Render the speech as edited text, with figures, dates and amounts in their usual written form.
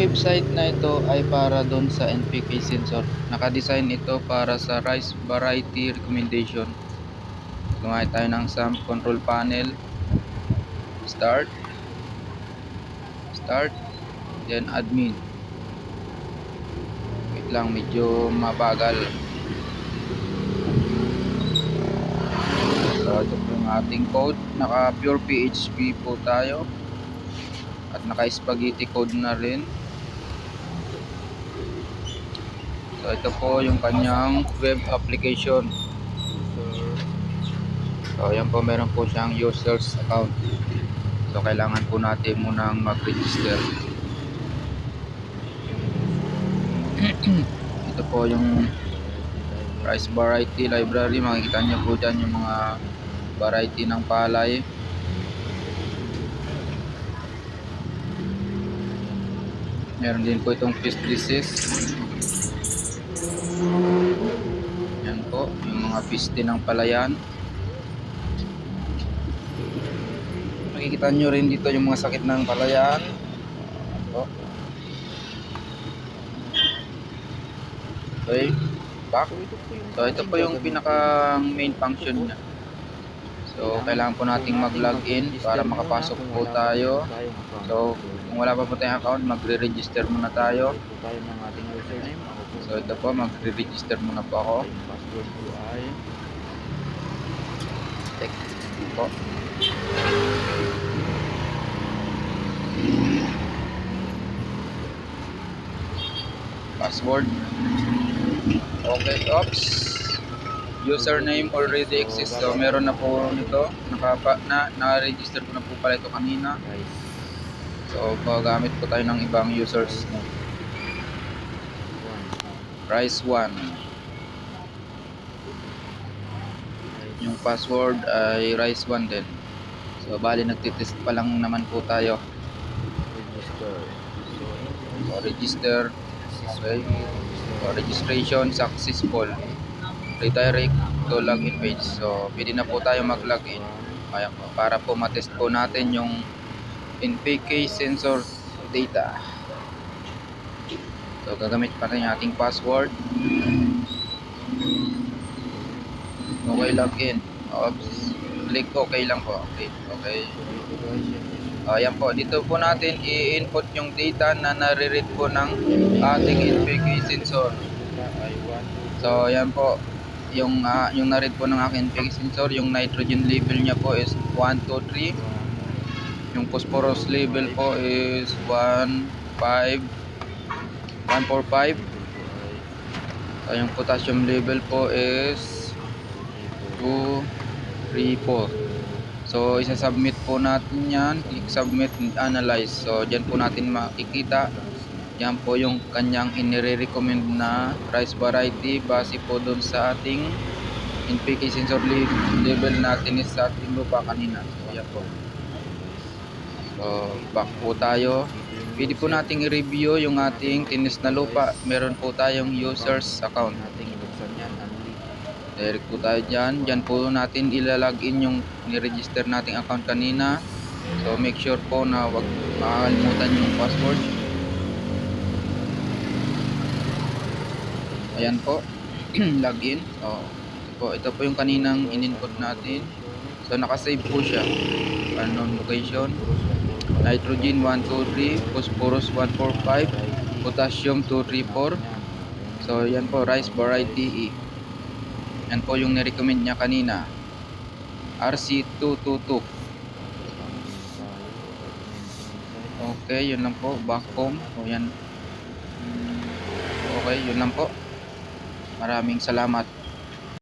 website na ito ay para doon sa NPK sensor. Nakadesign ito para sa rice variety recommendation. Gumawa tayo ng SAM control panel. Start, then admin. Wait lang, medyo mabagal. So ito po yung ating code. Naka pure PHP po tayo. At naka spaghetti code na rin. So ito po yung kanyang web application. So ayan po, meron po siyang users account. So kailangan po natin munang mag-register. Ito po yung rice variety library. Makikita nyo po dyan yung mga variety ng palay. Meron din po itong fish disease. Yan po, yung mga fish din ng palayan. Makikita nyo rin dito yung mga sakit ng palayan. Yan po. Okay, back. So ito po yung pinaka main function niya. So kailangan po nating mag-login para makapasok po tayo. So kung wala pa po tayong account, magre-register muna tayo. So ito po, magre-register muna po ako. Password po ay Check po. Password. Okay, oops. Username already exists. So meron na po nito. Na-register ko na po pala ito kanina. guys. So gagamit po tayo ng ibang users. Rice 1. Yung password ay Rice 1 din. So bali nagtitest pa lang naman po tayo. Register. So register. Okay. So registration successful. Redirect to login page. So pwede na po tayo mag-login. Kaya po, para po matest po natin yung NPK sensor data. So gagamit pa rin yung ating password. Okay, login. Oops. Click okay lang po. Okay. Ayan po, dito po natin i-input yung data na nare-read po ng ating NPK sensor. So ayan po, yung na-read po ng aking NPK sensor, yung nitrogen level niya po is 1, 2, 3. Yung phosphorus level po is 145. So yung potassium level po is 2, 3, 4. So isa-submit po natin yan. Click submit and analyze. So dyan po natin makikita. Yan po yung kanyang inire-recommend na rice variety base po doon sa ating NPK sensor level natin is sa ating lupa kanina. So yan po. So back po tayo. Pwede po nating i-review yung ating tinis na lupa. Meron po tayong users account. Direct po tayo dyan. Dyan po natin ilalagin yung ni-register nating account kanina. So make sure po na wag makakalimutan yung password. Ayan po. Login. So ito po yung kaninang in-input natin. So nakasave po siya. Unknown location. Nitrogen 123, phosphorus 145, potassium 234. So yan po, rice variety E. Yan po yung nirecommend niya kanina. RC222. Okay, yun lang po. Back home. O yan. Okay, yun lang po. Maraming salamat.